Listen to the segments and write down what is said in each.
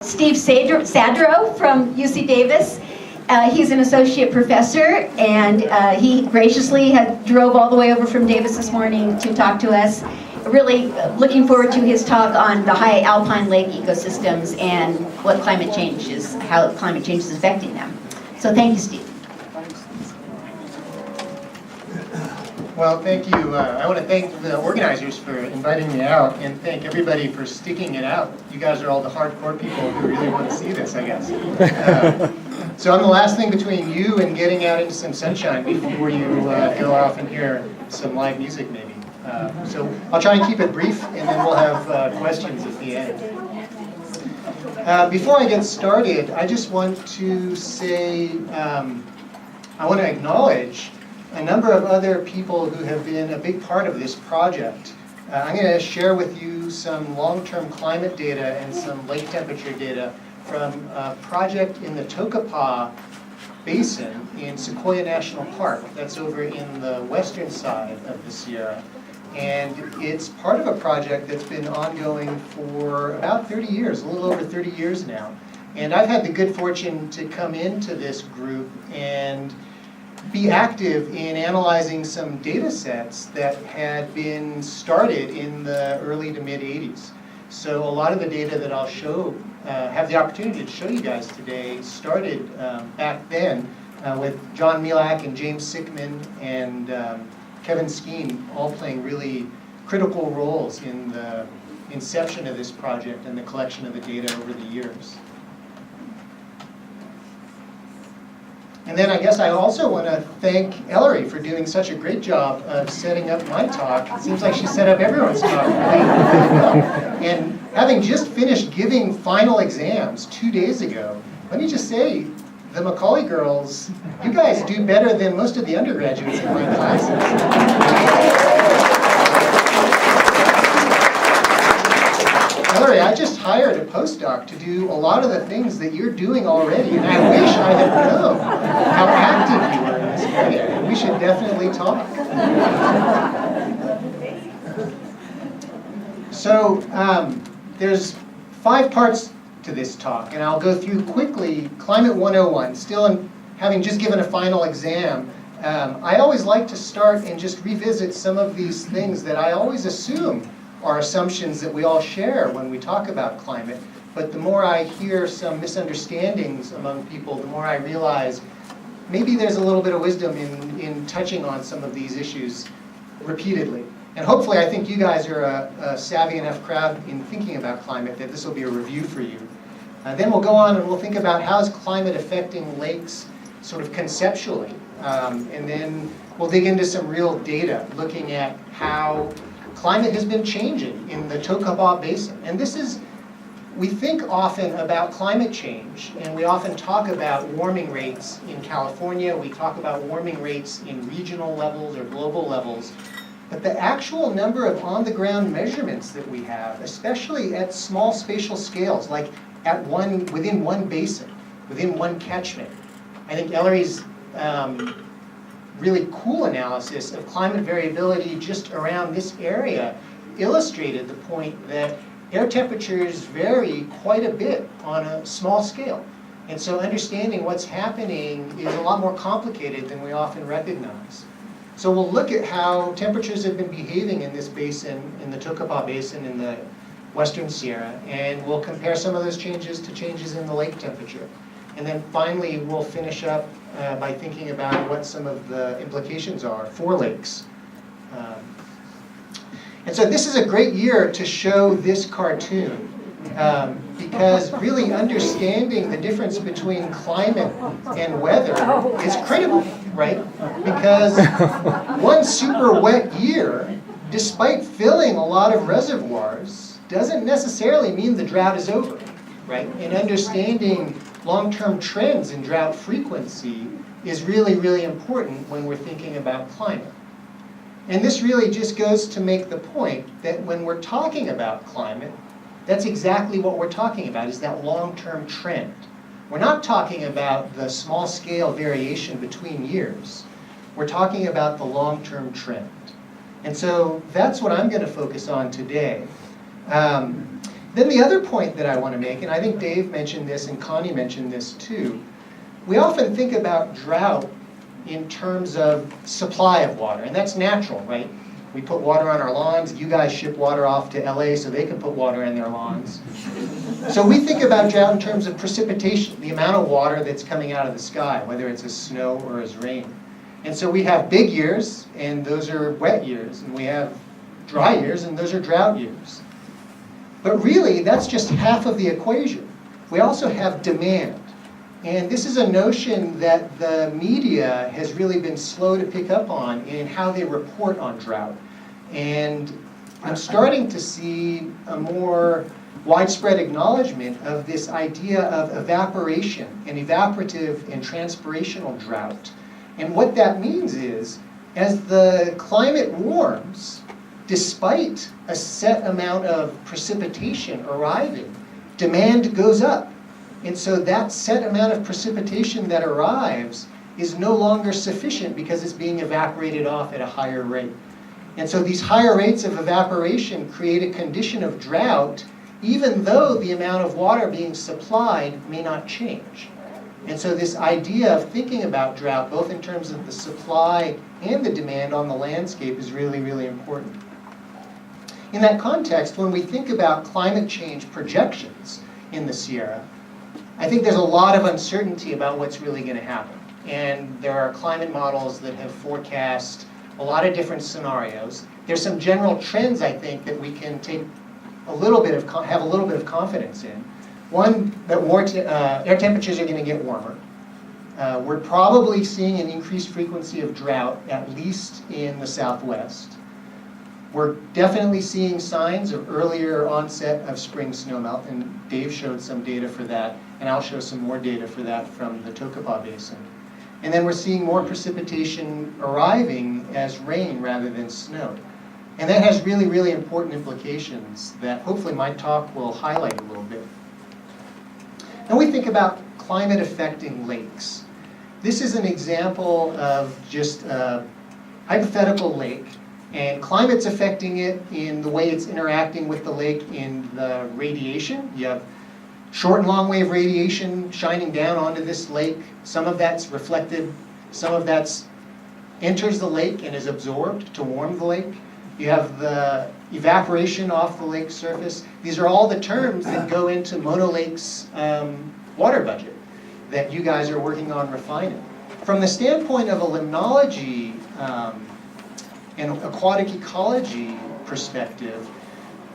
Steve Sadro from UC Davis. He's an associate professor, and he graciously drove all the way over from Davis this morning to talk to us. Really looking forward to his talk on the high alpine lake ecosystems and what climate change is, how climate change is affecting them. So thank you, Steve. Well, thank you. I want to thank the organizers for inviting me out, and thank everybody for sticking it out. You guys are all the hardcore people who really want to see this, I guess. So I'm the last thing between you and getting out into some sunshine before you go off and hear some live music, maybe. So I'll try and keep it brief, and then we'll have questions at the end. Before I get started, I just want to say, I want to acknowledge a number of other people who have been a big part of this project. I'm going to share with you some long-term climate data and some lake temperature data from a project in the Tokapa Basin in Sequoia National Park. That's over in the western side of the Sierra. And it's part of a project that's been ongoing for about 30 years, a little over 30 years now. And I've had the good fortune to come into this group and be active in analyzing some data sets that had been started in the early to mid 80s. So a lot of the data that I'll show, have the opportunity to show you guys today started back then with John Milak and James Sickman and Kevin Skeen all playing really critical roles in the inception of this project and the collection of the data over the years. And then I guess I also want to thank Ellery for doing such a great job of setting up my talk. It seems like she set up everyone's talk really well. And having just finished giving final exams 2 days ago, let me just say, the Macaulay girls, you guys do better than most of the undergraduates in my classes. Ellery, I just hired a postdoc to do a lot of the things that you're doing already, and I wish I had known how active you were in this area. We should definitely talk. So there's 5 parts to this talk, and I'll go through quickly Climate 101. Still, having just given a final exam, I always like to start and just revisit some of these things that I always assume are assumptions that we all share when we talk about climate. But the more I hear some misunderstandings among people, the more I realize maybe there's a little bit of wisdom in touching on some of these issues repeatedly. And hopefully I think you guys are a savvy enough crowd in thinking about climate that this will be a review for you. Then we'll go on and we'll think about how is climate affecting lakes sort of conceptually. And then we'll dig into some real data looking at how climate has been changing in the Tokapa Basin. And this is, we think often about climate change, and we often talk about warming rates in California, we talk about warming rates in regional levels or global levels, but the actual number of on-the-ground measurements that we have, especially at small spatial scales, like at within one basin, within one catchment. I think Ellery's really cool analysis of climate variability just around this area illustrated the point that air temperatures vary quite a bit on a small scale. And so understanding what's happening is a lot more complicated than we often recognize. So we'll look at how temperatures have been behaving in this basin, in the Tokapa Basin in the Western Sierra, and we'll compare some of those changes to changes in the lake temperature. And then finally, we'll finish up by thinking about what some of the implications are for lakes. And so this is a great year to show this cartoon because really understanding the difference between climate and weather is critical, right? Because one super wet year, despite filling a lot of reservoirs, doesn't necessarily mean the drought is over, right? And understanding long-term trends in drought frequency is really, really important when we're thinking about climate. And this really just goes to make the point that when we're talking about climate, that's exactly what we're talking about, is that long-term trend. We're not talking about the small-scale variation between years. We're talking about the long-term trend. And so that's what I'm going to focus on today. Then the other point that I want to make, and I think Dave mentioned this and Connie mentioned this too, we often think about drought in terms of supply of water, and that's natural, right? We put water on our lawns. You guys ship water off to LA so they can put water in their lawns. So we think about drought in terms of precipitation, the amount of water that's coming out of the sky, whether it's as snow or as rain. And so we have big years, and those are wet years, and we have dry years, and those are drought years. But really, that's just half of the equation. We also have demand. And this is a notion that the media has really been slow to pick up on in how they report on drought. And I'm starting to see a more widespread acknowledgement of this idea of evaporation and evaporative and transpirational drought. And what that means is, as the climate warms, despite a set amount of precipitation arriving, demand goes up. And so that set amount of precipitation that arrives is no longer sufficient because it's being evaporated off at a higher rate. And so these higher rates of evaporation create a condition of drought, even though the amount of water being supplied may not change. And so this idea of thinking about drought, both in terms of the supply and the demand on the landscape, is really, really important. In that context, when we think about climate change projections in the Sierra, I think there's a lot of uncertainty about what's really going to happen. And there are climate models that have forecast a lot of different scenarios. There's some general trends, I think, that we can take have a little bit of confidence in. One, that air temperatures are going to get warmer. We're probably seeing an increased frequency of drought, at least in the Southwest. We're definitely seeing signs of earlier onset of spring snowmelt, and Dave showed some data for that, and I'll show some more data for that from the Tokapa Basin. And then we're seeing more precipitation arriving as rain rather than snow. And that has really, really important implications that hopefully my talk will highlight a little bit. Now we think about climate affecting lakes. This is an example of just a hypothetical lake, and climate's affecting it in the way it's interacting with the lake in the radiation. You have short and long wave radiation shining down onto this lake. Some of that's reflected, some of that's enters the lake and is absorbed to warm the lake. You have the evaporation off the lake surface. These are all the terms that go into Mono Lake's water budget that you guys are working on refining. From the standpoint of a limnology and aquatic ecology perspective,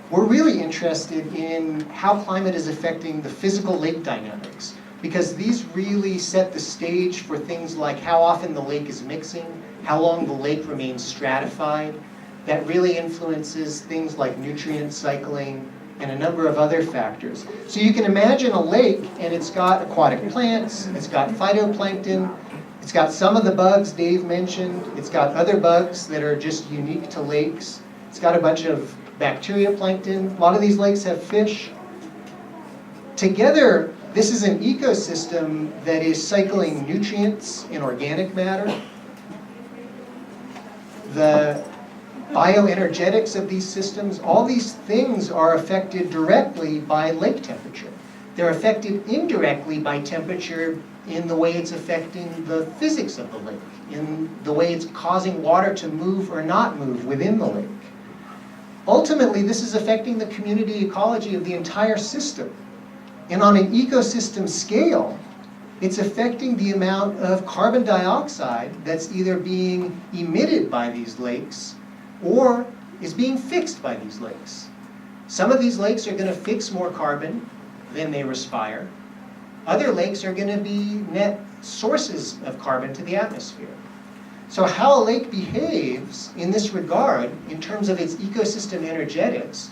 we're really interested in how climate is affecting the physical lake dynamics, because these really set the stage for things like how often the lake is mixing, how long the lake remains stratified. That really influences things like nutrient cycling and a number of other factors. So you can imagine a lake, and it's got aquatic plants, it's got phytoplankton, it's got some of the bugs Dave mentioned, it's got other bugs that are just unique to lakes, it's got a bunch of bacteria plankton, a lot of these lakes have fish. Together, this is an ecosystem that is cycling nutrients in organic matter. The bioenergetics of these systems, all these things are affected directly by lake temperature. They're affected indirectly by temperature in the way it's affecting the physics of the lake, in the way it's causing water to move or not move within the lake. Ultimately, this is affecting the community ecology of the entire system. And on an ecosystem scale, it's affecting the amount of carbon dioxide that's either being emitted by these lakes or is being fixed by these lakes. Some of these lakes are going to fix more carbon than they respire. Other lakes are going to be net sources of carbon to the atmosphere. So how a lake behaves in this regard, in terms of its ecosystem energetics,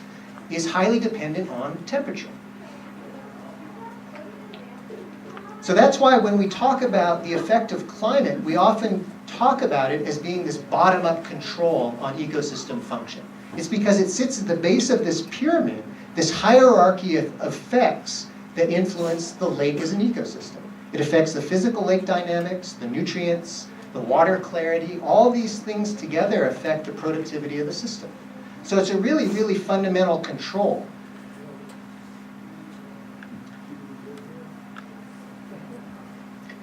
is highly dependent on temperature. So that's why when we talk about the effect of climate, we often talk about it as being this bottom-up control on ecosystem function. It's because it sits at the base of this pyramid, this hierarchy of effects that influence the lake as an ecosystem. It affects the physical lake dynamics, the nutrients, the water clarity. All these things together affect the productivity of the system. So it's a really, really fundamental control.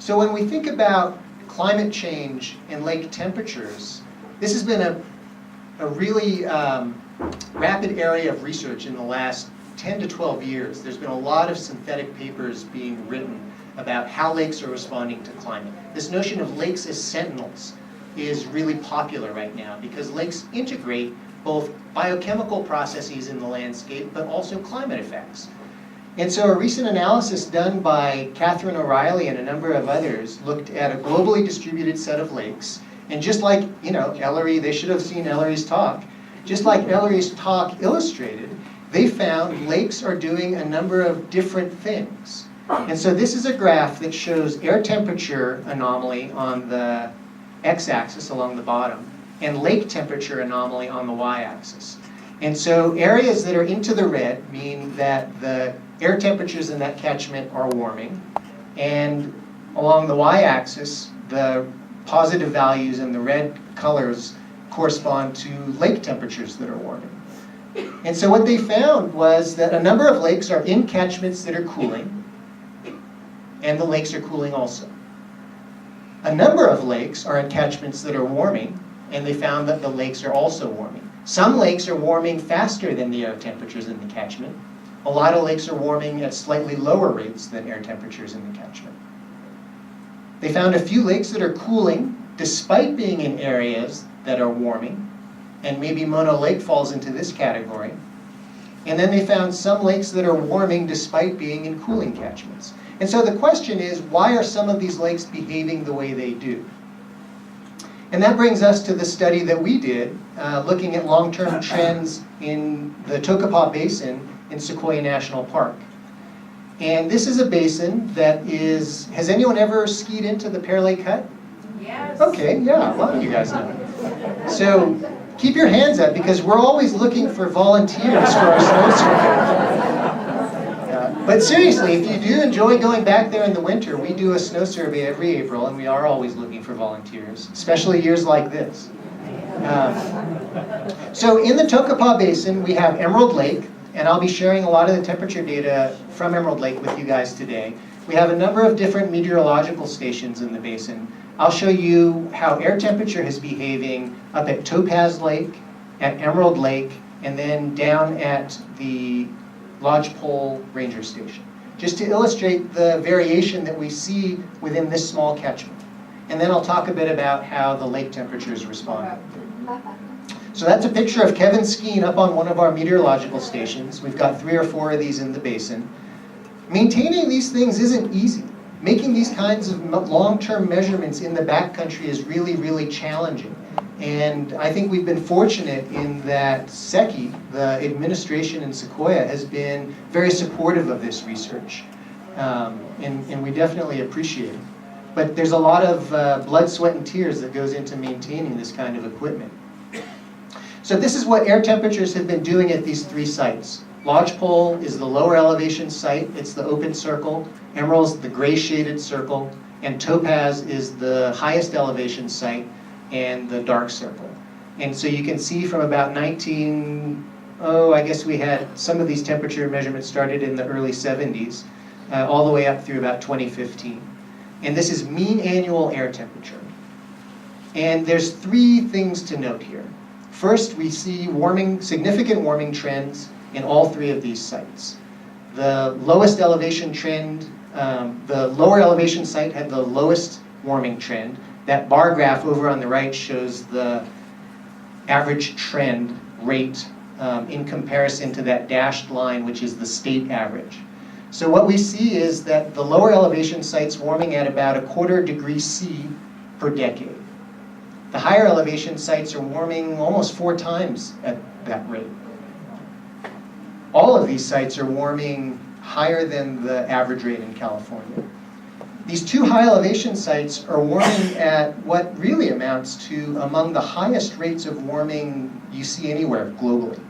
So when we think about climate change and lake temperatures, this has been a really rapid area of research in the last 10 to 12 years. There's been a lot of synthetic papers being written about how lakes are responding to climate. This notion of lakes as sentinels is really popular right now because lakes integrate both biochemical processes in the landscape but also climate effects. And so a recent analysis done by Catherine O'Reilly and a number of others looked at a globally distributed set of lakes. And just like, Ellery, they should have seen Ellery's talk. Just like Ellery's talk illustrated, they found lakes are doing a number of different things. And so this is a graph that shows air temperature anomaly on the x-axis along the bottom and lake temperature anomaly on the y-axis. And so areas that are into the red mean that the air temperatures in that catchment are warming, and along the y-axis, the positive values in the red colors correspond to lake temperatures that are warming. And so what they found was that a number of lakes are in catchments that are cooling, and the lakes are cooling also. A number of lakes are in catchments that are warming, and they found that the lakes are also warming. Some lakes are warming faster than the air temperatures in the catchment. A lot of lakes are warming at slightly lower rates than air temperatures in the catchment. They found a few lakes that are cooling despite being in areas that are warming, and maybe Mono Lake falls into this category. And then they found some lakes that are warming despite being in cooling catchments. And so the question is, why are some of these lakes behaving the way they do? And that brings us to the study that we did, looking at long-term trends in the Tokapa Basin in Sequoia National Park. And this is a basin that is, has anyone ever skied into the Pear Lake Hut? Yes. Okay, yeah, a lot of you guys know. So keep your hands up because we're always looking for volunteers for our snow survey. But seriously, if you do enjoy going back there in the winter, we do a snow survey every April, and we are always looking for volunteers, especially years like this. So in the Tokapa Basin, we have Emerald Lake, and I'll be sharing a lot of the temperature data from Emerald Lake with you guys today. We have a number of different meteorological stations in the basin. I'll show you how air temperature is behaving up at Topaz Lake, at Emerald Lake, and then down at the Lodgepole Ranger Station, just to illustrate the variation that we see within this small catchment. And then I'll talk a bit about how the lake temperatures respond. So that's a picture of Kevin skiing up on one of our meteorological stations. We've got 3 or 4 of these in the basin. Maintaining these things isn't easy. Making these kinds of long-term measurements in the backcountry is really, really challenging. And I think we've been fortunate in that SECI, the administration in Sequoia, has been very supportive of this research. And we definitely appreciate it. But there's a lot of blood, sweat, and tears that goes into maintaining this kind of equipment. So this is what air temperatures have been doing at these 3 sites. Lodgepole is the lower elevation site. It's the open circle. Emerald's the gray shaded circle. And Topaz is the highest elevation site and the dark circle. And so you can see from about I guess we had some of these temperature measurements started in the early 70s, all the way up through about 2015. And this is mean annual air temperature. And there's 3 things to note here. First, we see significant warming trends in all 3 of these sites. The lowest elevation trend, the lower elevation site had the lowest warming trend. That bar graph over on the right shows the average trend rate in comparison to that dashed line, which is the state average. So what we see is that the lower elevation site's warming at about 1/4 degree C per decade. The higher elevation sites are warming almost 4 times at that rate. All of these sites are warming higher than the average rate in California. These 2 high elevation sites are warming at what really amounts to among the highest rates of warming you see anywhere globally,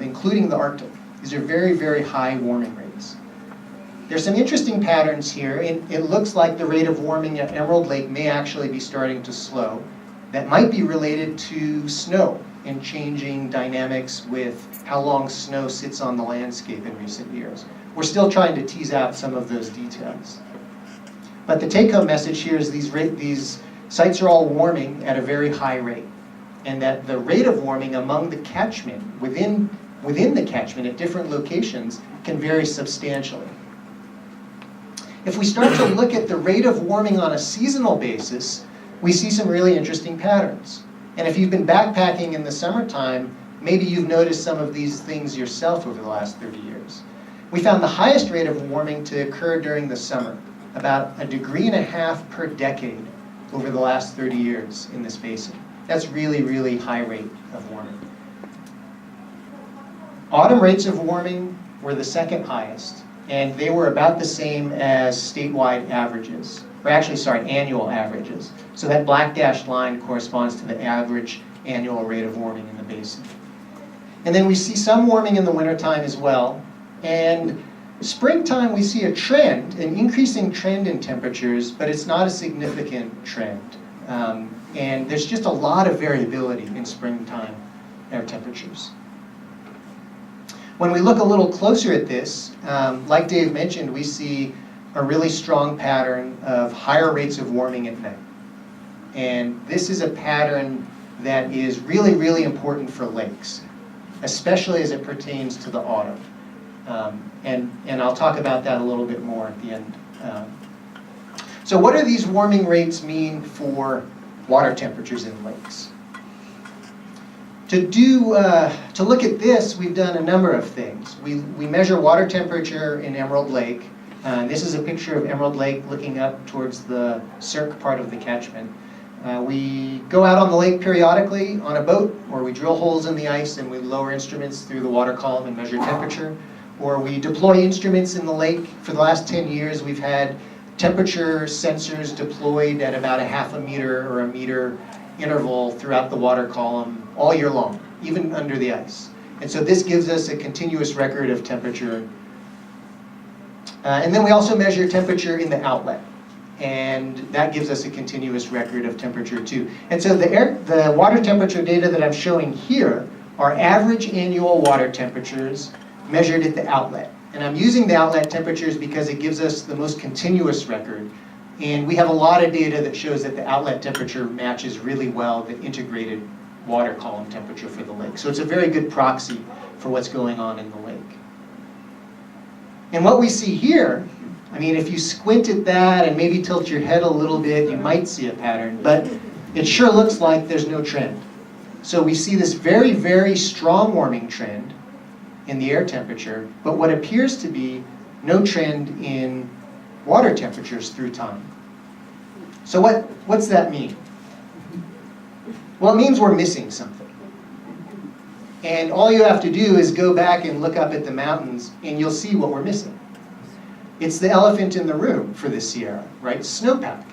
including the Arctic. These are very, very high warming rates. There's some interesting patterns here. It looks like the rate of warming at Emerald Lake may actually be starting to slow. That might be related to snow and changing dynamics with how long snow sits on the landscape in recent years. We're still trying to tease out some of those details. But the take-home message here is these sites are all warming at a very high rate, and that the rate of warming among the catchment, within the catchment at different locations, can vary substantially. If we start to look at the rate of warming on a seasonal basis, we see some really interesting patterns. And if you've been backpacking in the summertime, maybe you've noticed some of these things yourself over the last 30 years. We found the highest rate of warming to occur during the summer, about 1.5 degrees per decade over the last 30 years in this basin. That's really, really high rate of warming. Autumn rates of warming were the second highest, and they were about the same as statewide averages, or actually, sorry, annual averages. So that black dashed line corresponds to the average annual rate of warming in the basin. And then we see some warming in the wintertime as well. And springtime, we see a trend, an increasing trend in temperatures, but it's not a significant trend. And there's just a lot of variability in springtime air temperatures. When we look a little closer at this, like Dave mentioned, we see a really strong pattern of higher rates of warming at night. And this is a pattern that is really, really important for lakes, especially as it pertains to the autumn. And I'll talk about that a little bit more at the end. So what do these warming rates mean for water temperatures in lakes? To look at this, we've done a number of things. We measure water temperature in Emerald Lake. This is a picture of Emerald Lake looking up towards the Cirque part of the catchment. We go out on the lake periodically on a boat, or we drill holes in the ice and we lower instruments through the water column and measure temperature. Or we deploy instruments in the lake. For the last 10 years, we've had temperature sensors deployed at about 0.5 meter or 1 meter interval throughout the water column all year long, even under the ice. And so this gives us a continuous record of temperature. And then we also measure temperature in the outlet. And that gives us a continuous record of temperature too. And so the water temperature data that I'm showing here are average annual water temperatures measured at the outlet. And I'm using the outlet temperatures because it gives us the most continuous record. And we have a lot of data that shows that the outlet temperature matches really well the integrated water column temperature for the lake. So it's a very good proxy for what's going on in the lake. And what we see here, I mean, if you squint at that and maybe tilt your head a little bit, you might see a pattern, but it sure looks like there's no trend. So we see this very, very strong warming trend in the air temperature, but what appears to be no trend in water temperatures through time. So what's that mean? Well, it means we're missing something. And all you have to do is go back and look up at the mountains and you'll see what we're missing. It's the elephant in the room for the Sierra, right? Snowpack.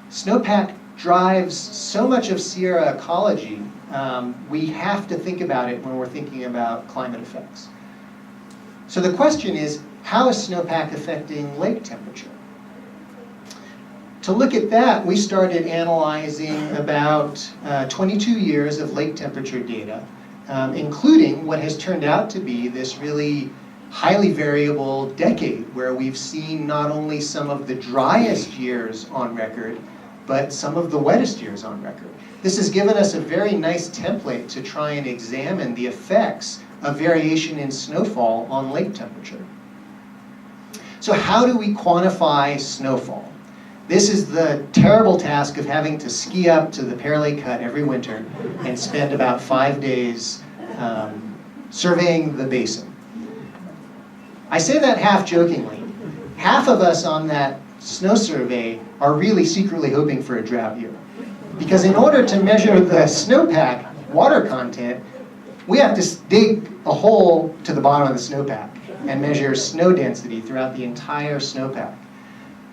Snowpack drives so much of Sierra ecology. We have to think about it when we're thinking about climate effects. So the question is, how is snowpack affecting lake temperature? To look at that, we started analyzing about 22 years of lake temperature data, including what has turned out to be this really highly variable decade where we've seen not only some of the driest years on record, but some of the wettest years on record. This has given us a very nice template to try and examine the effects of variation in snowfall on lake temperature. So how do we quantify snowfall? This is the terrible task of having to ski up to the Pear Lake Hut every winter and spend about 5 days surveying the basin. I say that half jokingly. Half of us on that snow survey are really secretly hoping for a drought year. Because in order to measure the snowpack water content, we have to dig a hole to the bottom of the snowpack and measure snow density throughout the entire snowpack.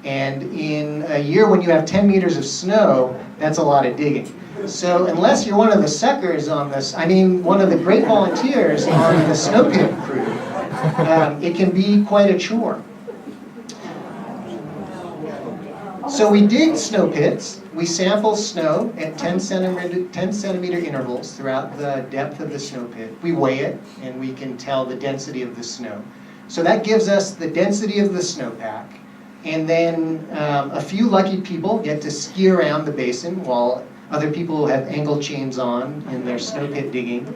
And in a year when you have 10 meters of snow, that's a lot of digging. So unless you're one of the suckers on this, I mean one of the great volunteers on the snow pit crew, it can be quite a chore. So we dig snow pits, we sample snow at 10 centimeter intervals throughout the depth of the snow pit. We weigh it and we can tell the density of the snow. So that gives us the density of the snowpack. And then a few lucky people get to ski around the basin while other people have angle chains on in their snow pit digging.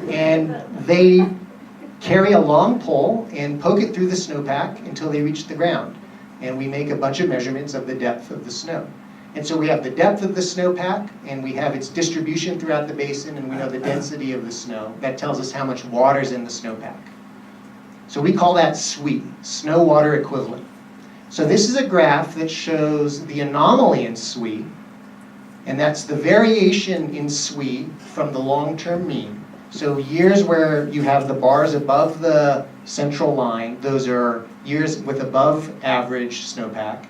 And they carry a long pole and poke it through the snowpack until they reach the ground. And we make a bunch of measurements of the depth of the snow. And so we have the depth of the snowpack, and we have its distribution throughout the basin, and we know the density of the snow. That tells us how much water's in the snowpack. So we call that SWE, snow water equivalent. So this is a graph that shows the anomaly in SWE, and that's the variation in SWE from the long-term mean. So years where you have the bars above the central line, those are years with above average snowpack,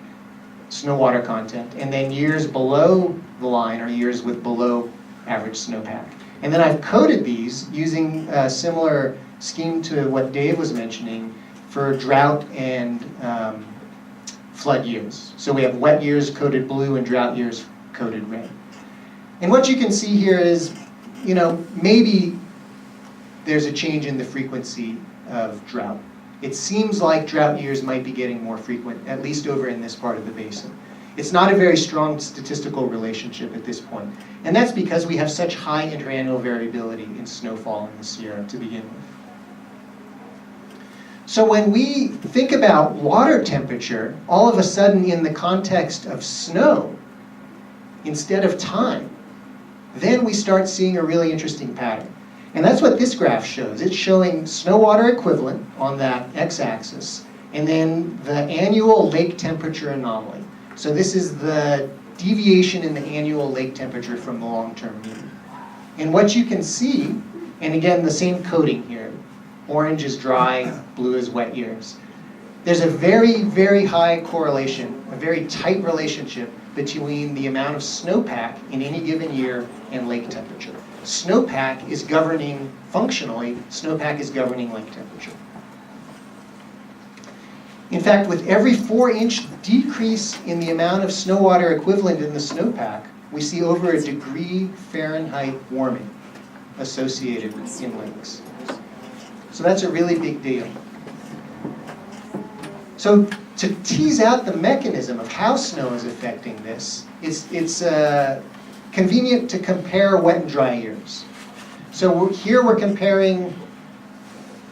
snow water content, and then years below the line are years with below average snowpack. And then I've coded these using a similar scheme to what Dave was mentioning for drought and flood years. So we have wet years coded blue and drought years coded red. And what you can see here is, maybe there's a change in the frequency of drought. It seems like drought years might be getting more frequent, at least over in this part of the basin. It's not a very strong statistical relationship at this point. And that's because we have such high interannual variability in snowfall in the Sierra to begin with. So when we think about water temperature, all of a sudden in the context of snow, instead of time, then we start seeing a really interesting pattern. And that's what this graph shows. It's showing snow water equivalent on that x-axis, and then the annual lake temperature anomaly. So this is the deviation in the annual lake temperature from the long-term mean. And what you can see, and again, the same coding here, orange is dry, blue is wet years. There's a very, very high correlation, a very tight relationship between the amount of snowpack in any given year and lake temperature. Snowpack is governing, functionally, snowpack is governing lake temperature. In fact, with every 4-inch decrease in the amount of snow water equivalent in the snowpack, we see over a degree Fahrenheit warming associated in lakes. So that's a really big deal. So to tease out the mechanism of how snow is affecting this, it's convenient to compare wet and dry years. So here we're comparing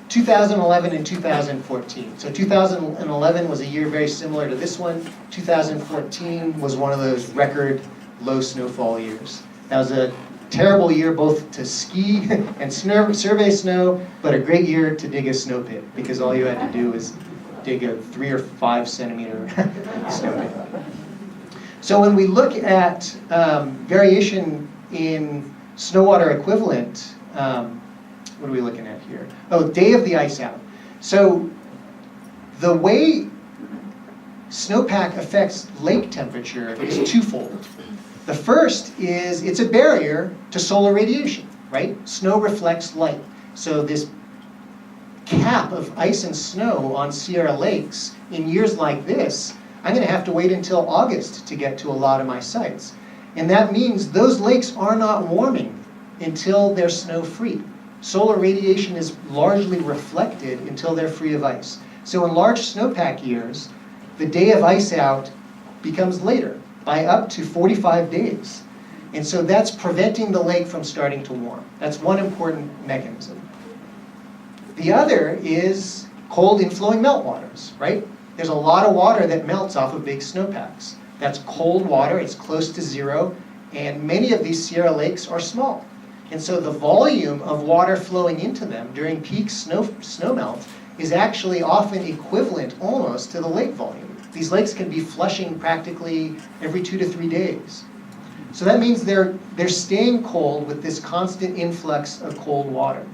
2011 and 2014. So 2011 was a year very similar to this one. 2014 was one of those record low snowfall years. That was a terrible year both to ski and survey snow, but a great year to dig a snow pit, because all you had to do was dig a 3 or 5 centimeter snow pit. So when we look at variation in snow water equivalent, what are we looking at here? Oh, day of the ice out. So the way snowpack affects lake temperature is twofold. The first is it's a barrier to solar radiation, right? Snow reflects light. So this cap of ice and snow on Sierra lakes in years like this, I'm going to have to wait until August to get to a lot of my sites. And that means those lakes are not warming until they're snow-free. Solar radiation is largely reflected until they're free of ice. So in large snowpack years, the day of ice out becomes later, by up to 45 days. And so that's preventing the lake from starting to warm. That's one important mechanism. The other is cold inflowing meltwaters, right? There's a lot of water that melts off of big snowpacks. That's cold water, it's close to zero, and many of these Sierra lakes are small. And so the volume of water flowing into them during peak snowmelt is actually often equivalent almost to the lake volume. These lakes can be flushing practically every 2 to 3 days. So that means they're staying cold with this constant influx of cold water.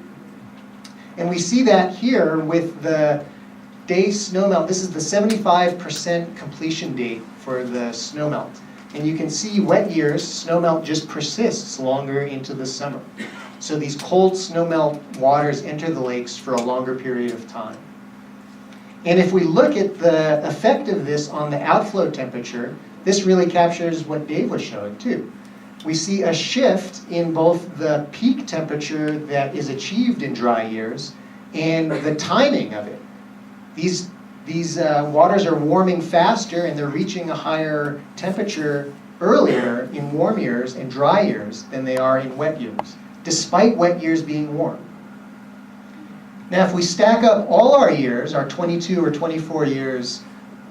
And we see that here with the day snowmelt. This is the 75% completion date for the snowmelt. And you can see wet years, snowmelt just persists longer into the summer. So these cold snowmelt waters enter the lakes for a longer period of time. And if we look at the effect of this on the outflow temperature, this really captures what Dave was showing too. We see a shift in both the peak temperature that is achieved in dry years and the timing of it. These these waters are warming faster and they're reaching a higher temperature earlier in warm years and dry years than they are in wet years, despite wet years being warm. Now, if we stack up all our years, our 22 or 24 years,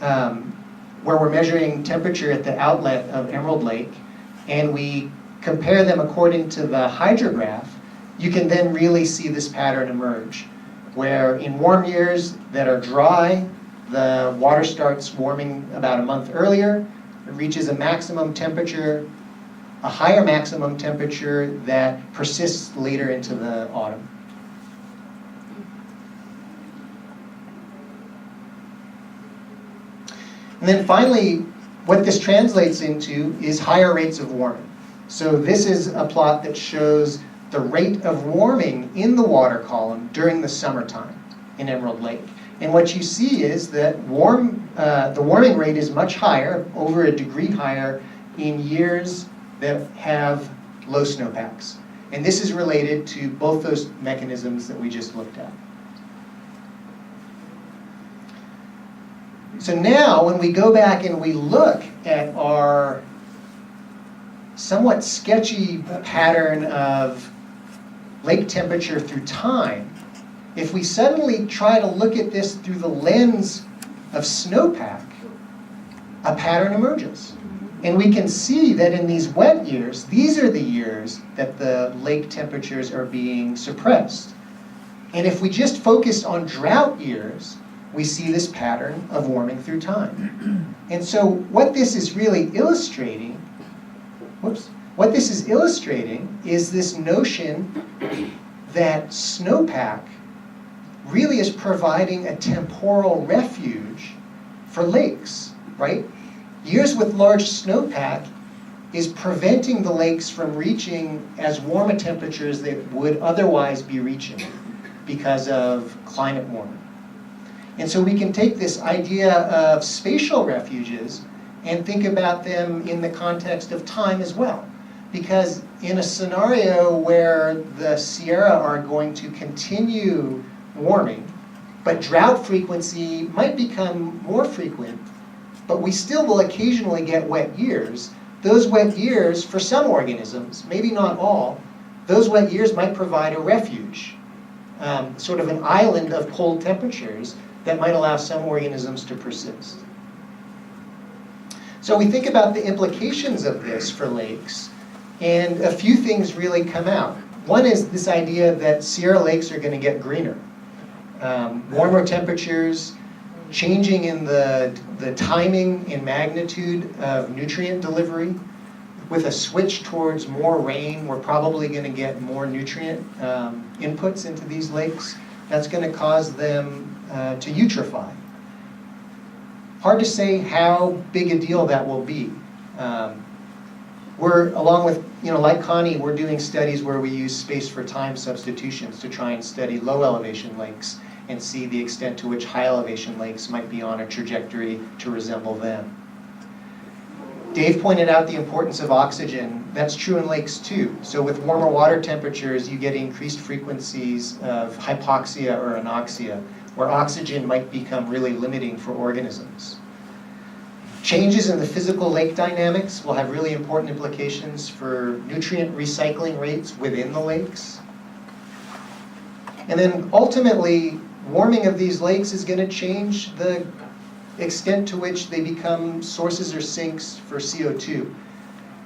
where we're measuring temperature at the outlet of Emerald Lake, and we compare them according to the hydrograph, you can then really see this pattern emerge, where in warm years that are dry, the water starts warming about a month earlier. It reaches a maximum temperature, a higher maximum temperature that persists later into the autumn. And then finally, what this translates into is higher rates of warming. So this is a plot that shows the rate of warming in the water column during the summertime in Emerald Lake. And what you see is that the warming rate is much higher, over a degree higher, in years that have low snowpacks. And this is related to both those mechanisms that we just looked at. So now, when we go back and we look at our somewhat sketchy pattern of lake temperature through time, if we suddenly try to look at this through the lens of snowpack, a pattern emerges. And we can see that in these wet years, these are the years that the lake temperatures are being suppressed. And if we just focus on drought years, we see this pattern of warming through time. And so what this is really illustrating, what this is illustrating is this notion that snowpack really is providing a temporal refuge for lakes, right? Years with large snowpack is preventing the lakes from reaching as warm a temperature as they would otherwise be reaching because of climate warming. And so we can take this idea of spatial refuges and think about them in the context of time as well. Because in a scenario where the Sierra are going to continue warming, but drought frequency might become more frequent, but we still will occasionally get wet years. Those wet years, for some organisms, maybe not all, those wet years might provide a refuge, sort of an island of cold temperatures that might allow some organisms to persist. So we think about the implications of this for lakes, and a few things really come out. One is this idea that Sierra lakes are going to get greener. Warmer temperatures, changing in the timing and magnitude of nutrient delivery. With a switch towards more rain, we're probably going to get more nutrient inputs into these lakes. That's going to cause them to eutrophy. Hard to say how big a deal that will be. We're, along with, like Connie, we're doing studies where we use space for time substitutions to try and study low elevation lakes and see the extent to which high elevation lakes might be on a trajectory to resemble them. Dave pointed out the importance of oxygen. That's true in lakes too. So with warmer water temperatures, you get increased frequencies of hypoxia or anoxia, where oxygen might become really limiting for organisms. Changes in the physical lake dynamics will have really important implications for nutrient recycling rates within the lakes. And then ultimately, warming of these lakes is going to change the extent to which they become sources or sinks for CO2.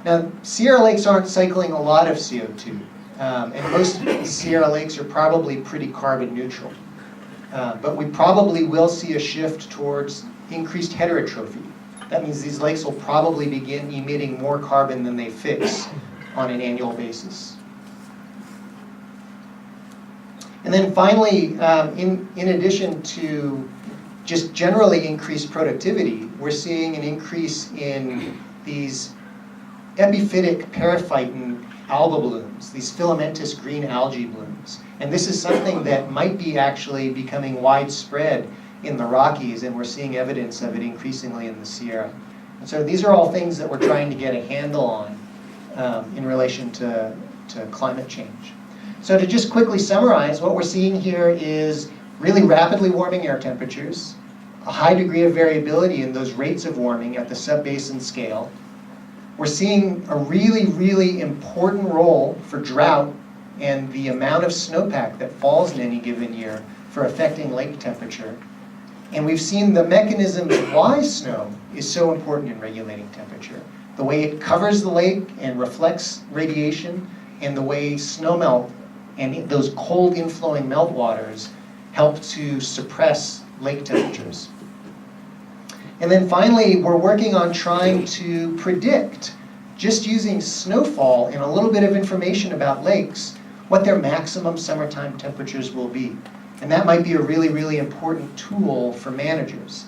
Now, Sierra lakes aren't cycling a lot of CO2, and most Sierra lakes are probably pretty carbon neutral. But we probably will see a shift towards increased heterotrophy. That means these lakes will probably begin emitting more carbon than they fix on an annual basis. And then finally, in addition to just generally increased productivity, we're seeing an increase in these epiphytic periphyton alga blooms, these filamentous green algae blooms. And this is something that might be actually becoming widespread in the Rockies, and we're seeing evidence of it increasingly in the Sierra. And so these are all things that we're trying to get a handle on in relation to climate change. So to just quickly summarize, what we're seeing here is really rapidly warming air temperatures, a high degree of variability in those rates of warming at the sub-basin scale. We're seeing a really, really important role for drought and the amount of snowpack that falls in any given year for affecting lake temperature. And we've seen the mechanisms why snow is so important in regulating temperature. The way it covers the lake and reflects radiation, and the way snowmelt and those cold inflowing meltwaters help to suppress lake temperatures. And then finally, we're working on trying to predict, just using snowfall and a little bit of information about lakes, what their maximum summertime temperatures will be. And that might be a really, really important tool for managers.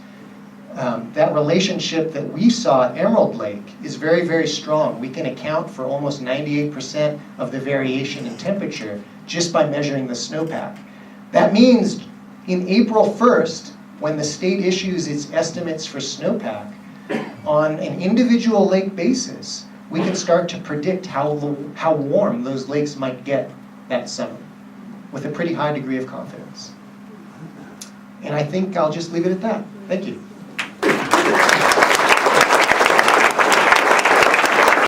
That relationship that we saw at Emerald Lake is very, very strong. We can account for almost 98% of the variation in temperature just by measuring the snowpack. That means in April 1st, when the state issues its estimates for snowpack, on an individual lake basis, we can start to predict how warm those lakes might get that summer with a pretty high degree of confidence. And I think I'll just leave it at that. Thank you.